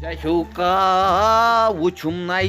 Çaşuka uçumnay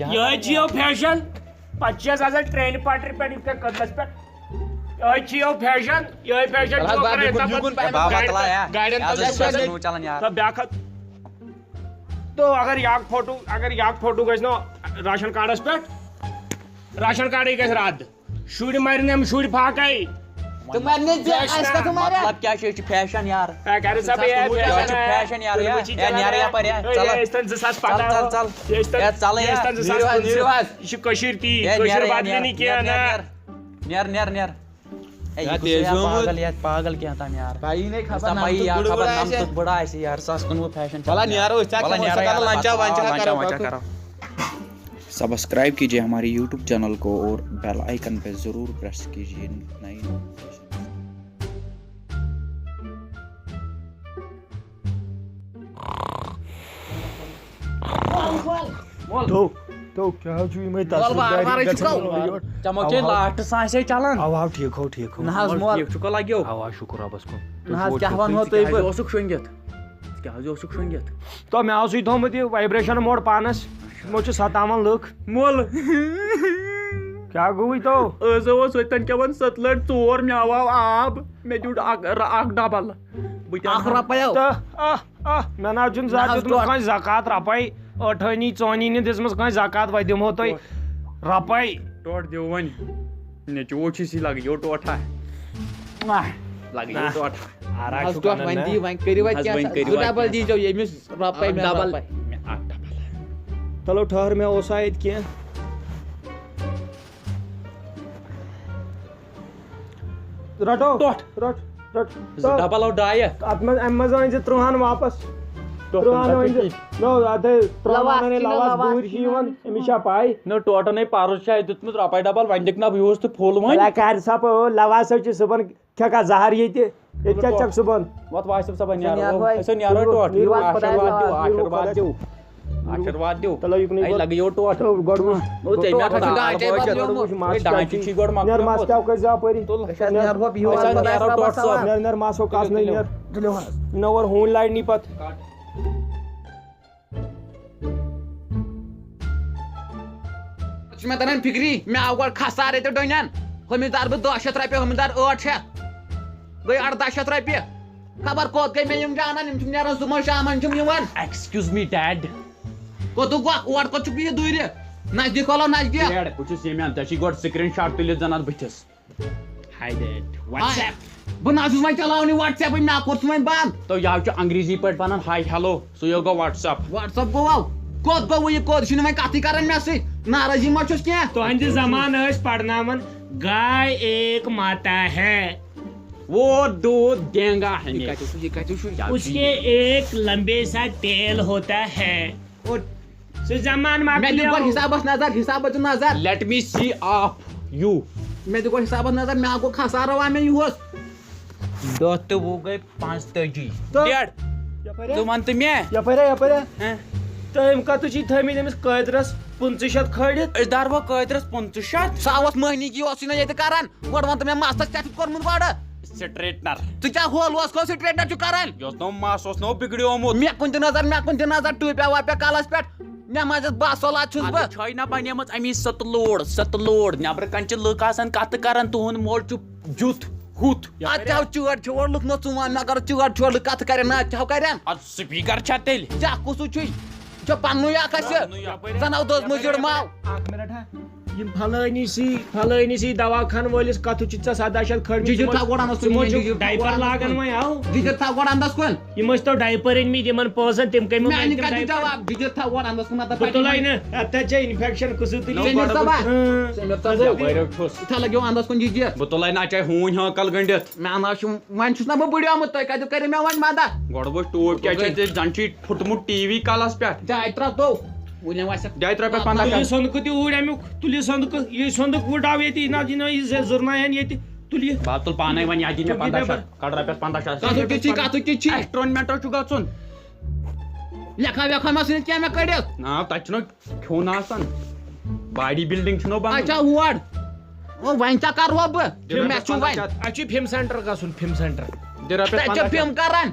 یہ فیشن پہ آسان ٹرین پٹر پہ قدلس پہ یہ فیشن یہ فیشن تو اگر یک فوٹو گھس نا راشن کارڈس پہ راشن کارڈ گھس رد شر مرن شر پھاکے مطلب کیا فیشن یار فیشن یار پاگل کیا تھا یار بڑا ایسے یار فیشن سبسکرائب کیجیے ہمارے یوٹیوب چینل کو اور بیل آئیکن پہ ضرور پریس کیجیے نئی لاسٹ سانسے چلان ٹھیک ہو ٹھیک لگو شکر ربس کن شنگت تو مے آو تھومت یہ وائبریشن موڈ پانس مو ستاون لک مول کیا گوئی تو تن کیون 7 لٹ 4 مے آو آب مے دیٹ اک ڈبل اخ رپیو مے نا چھ زیادہ دن زکات رپائی 8 4 دس کھانا زکات و دمو تھی رپائی ٹوٹ دیو ون نیچو چھ لگ یو ٹوٹا لگ یو ٹوٹا چلو ٹھہر مے اوس ات کی رٹو رٹ ڈبل او ڈائی ات مز ام مز ان 3 واپس 3 نو ادے 3 لواس بوٗر چھ یوان امس چھا پاے نو ٹوٹا نہیں پارس چھ دتمت رپائی ڈبل ون دک نا بہوس تو پھول ون کر سب لواس چھ صبح کھکا زہر یہ چک صبح وات واسف صبح نیارو ٹوٹ آشرواد دیو لگ یو ٹوٹ نیر ماس کیا کر اپری نیر ماس ہو کاس نیر نور ہون لائٹ نی پت میں تران فکری میں آو گۄڈٕ کھسارے تہٕ ڈۄنٮ۪ن ہُمِس دار بہٕ 10 رۄپیہِ ہُمِس دار 800 گٔے 1800 رۄپیہِ خبر کوٚت گٔے مےٚ یِم جانان یِم چھِ نیران صُبحن شامن چھِم یِوان ایکسکیوز می ڈیڈ کوٚتُک گوٚو اور کوٚت چھُکھ یہِ دوٗرِ نزدیٖک کھولو نزدیٖک ڈیڈ بہٕ چھُس ییٚمہِ اندٕ ژےٚ چھی گۄڈٕ سکریٖن شاٹ تُلِتھ زن اتھ بٕتھِس ہاے ڈیڈ واٹس ایپ بہٕ نہ چھُس وۄنۍ چلاونٕے وٹس ایپٕے مےٚ کوٚر سُہ وۄنۍ بنٛد تو یہِ چھُ انگریزی پٲٹھۍ ونان ہاے ہیلو سُے گوٚو وٹس ایپ وٹس ایپ گوٚو کوٚت گوٚو یہِ کوٚت چھُنہٕ وۄنۍ کتھٕے کران مےٚ سۭتۍ ناراضی ما چھُس کینٛہہ تہنٛدِ زمان ٲسۍ پرناون گائے ایک ماتا ہے وہ دودھ دینگا ہے اس کے ایک لمبے سا ٹیل ہوتا ہے سُہ زمان مےٚ دِ گۄڈٕ حِسابس نظر لیٹ می سی آف یو مےٚ دِ گۄڈٕ حِسابس نظر مےٚ گوٚو کھسارٕ وا مےٚ یِہُس 10 تہٕ 20 گٔے 45 ڈیڈ ژٕ وَن تہٕ مےٚ یپٲرۍ تٔمۍ کتہٕ چھی تھٲمٕتۍ أمِس قٲدرس 500 کھٲلِتھ أسۍ داروا قٲدرس 500 سُہ اوس مٔہنی کی اوسُے نہٕ ییٚتہِ کران گۄڈٕ وَن تہٕ مےٚ مستس کیٛاہ چھُکھ کوٚرمُت گۄڈٕ سٹریٹنر ژٕ کیٛاہ ہول اوس کھو سٹریٹنر چھُ کران یہِ اوس نو مس اوس نو بِگڑیومُت مےٚ کُن تہِ نظر ٹوٗپیا ووپیا کلس پٮ۪ٹھ مےٚ ما چھس باسولات چھُس بہٕ چھٲے نا بنیمٕژ امی ستلوڑ نیبرٕ کنہِ چھِ لُکھ آسان کتھٕ کران تُہُنٛد مول چھُ جُت ہُتھ اتھ چھو چٲڑ چھوڑ لُکھ نہٕ ژٕ وَن مےٚ اگر چٲڑ چھوڑ کتھٕ کرن نہ چھو کرن اتھ سپیٖکر چھا تیٚلہِ ژےٚ کُسُے چھُے ژےٚ پننُے اکھ اَسہِ زن دۄس مٔزیٖر ماو یم فلٲنی سی دوا خان وٲلِس کتھٕ چھُ ژےٚ 17 جِجِر تھاو گۄڈٕ اَنٛدَس کُن ڈایپر لاگان وۄنۍ آو جِجِر تھاو گۄڈٕ اَنٛدَس کُن یم ٲسۍ تو ڈایپر أنمٕتۍ یِمن پانٛژن تِم کٔمۍ میانہِ کتھِ جواب جِجِر تھاو گۄڈٕ اَنٛدَس کُن بہٕ تُلے نہٕ اتھ چھےٚ انفیکشن کُسُے تُلہِ یِتھا لگیو اَنٛدَس کُن جِجِر بہٕ تُلے ناچاے ہوٗنۍ ہٲکل گٔنڈِتھ مےٚ نہ چھُ وۄنۍ چھُس نا بہٕ بٕڈیومُت تُہۍ کتہِ کٔرِو مےٚ وۄنۍ مدد گۄڈٕ وٕچھ ٹوٗپۍ کیٛاہ چھِ ژےٚ زن چھُے پھُٹمُت ٹی وی کلس پٮ۪ٹھ جاے ترٛاو وٕنہِ وَسہِ 10 رۄپیہِ 15 تُلہِ سۄنٛدکہٕ تہِ اوٗرۍ امیُک تُلہِ سۄنٛدکہٕ یہِ سۄنٛدُک وٕڈاو ییٚتہِ یہِ زُرناین ییٚتہِ تُلہِ بہٕ تُل پانے وۄنۍ یا دِ مےٚ 15 کڑ رۄپیس 15 کتھُک تہِ چھی ایسٹرونمنٹو چھُ گژھُن لیکھا ویکھا مےٚ سۭتۍ کینٛہہ مےٚ کٔڑِتھ نا تتہِ چھُنہ کھیوٚن آسان باڈی بِلڈِنٛگ چھُنو بنان اچھا اور وۄنۍ کیٛاہ کرو بہٕ مےٚ چھُ وۄنۍ اَسہِ چھُ فِم سینٹر گژھُن فِم سینٹر دِ رۄپیس تتہِ چھِ فِم کران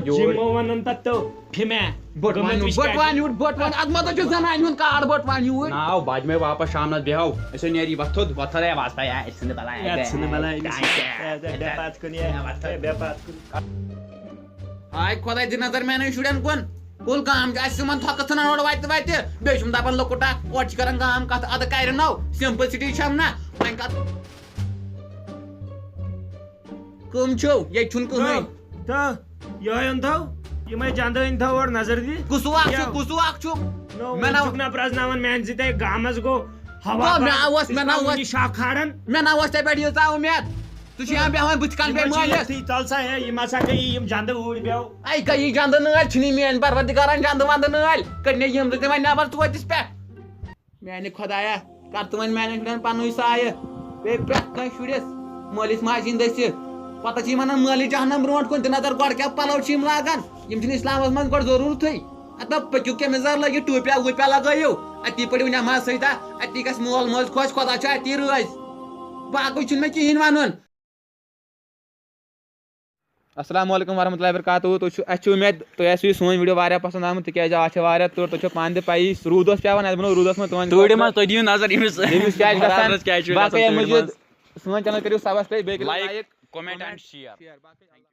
جِمو ونان تتھ تو فِمے بٹوان اد مت زنان ہند کار بٹوان یور ناو بعد میں واپس شامنس بیہو اسے نیری وتھد وتھد ہے واسطہ یا اسن آئی خدا دی نظر میانن شرین کن کل کام تھکت ژھنان اور وتہ وتہ بیٚیہِ چھُم دپان لۄکُٹ اکھ اورٕ چھِ کران کٲم کتھ ادٕ کرنو سمپلسٹی چھم نا وۄنۍ کتھ کم چھو ییٚتہِ چھُنہٕ کٕہٕنۍ تو یہ تھو یہ چند ان تھو اور نظر دی کُسو اکھ چھُ مےٚ نا پرزناون میان سی گامس گو شاہ کھارن مےٚ نا اوس تۄہہِ پٮ۪ٹھ ییٖژاہ اُمید ژٕ چھُ یان بیٚہوان بٕتھِ کَنہِ پٮ۪ٹھ مٲلِس تل سا ہے یم ہسا گٔیی یم جندٕ اوٗرۍ بیٚہو اے گٔیی جنٛدٕ نٲلۍ چھِنہٕ میٲنۍ پروردِگارن جنٛدٕ ونٛدٕ نٲلۍ کٔڑنہِ یِم تہِ وۄنۍ نٮ۪بر توتِس پٮ۪ٹھ میانہِ خۄدایا کر ژٕ وۄنۍ میانٮ۪ن شُرٮ۪ن پننُے سایہِ بیٚیہِ پرٛٮ۪تھ کٲنٛسہِ شُرِس مٲلِس ماجہِ ہِنٛدۍ دٔسہِ پتہٕ چھِ یِم ونان مٲلِس جہنم برونٛٹھ کُن تہِ نظر گۄڈٕ کیٛاہ پلو چھِ یِم لاگان یِم چھِنہٕ اِسلامس منٛز گۄڈٕ ضروٗرتھٕے اَدٕ پٔکِو کیٚمِزار لٲگِو ٹوٗپیا ووٗپیا لگٲیِو اتی پٔرِو نٮ۪ماز سۭتۍ اتی گژھِ مول موج خۄش خۄدا چھُ اتی رٲزۍ باقٕے چھُنہٕ مےٚ کِہیٖنۍ ونُن السلام علیکم ورحمۃ اللہ وبرکاتہ اَسہِ چھُ اُمید تۄہہِ آسِوٕ یہِ سون ویٖڈیو واریاہ پسنٛد آمُت تِکیازِ آز چھِ واریاہ تۭر تۄہہِ چھو پانہٕ تہِ پیی روٗد اوس پیٚوان اَسہِ بنوو روٗدس منٛز تۭرِ منٛز تُہۍ دِیِو نظر أمِس کیٛاہ چھُ گژھان باقٕے اَمہِ مٔزیٖد سون چینل کٔرِو سبسکرایب بیٚیہِ کٔرِو لایک کومنٹ اینڈ شیر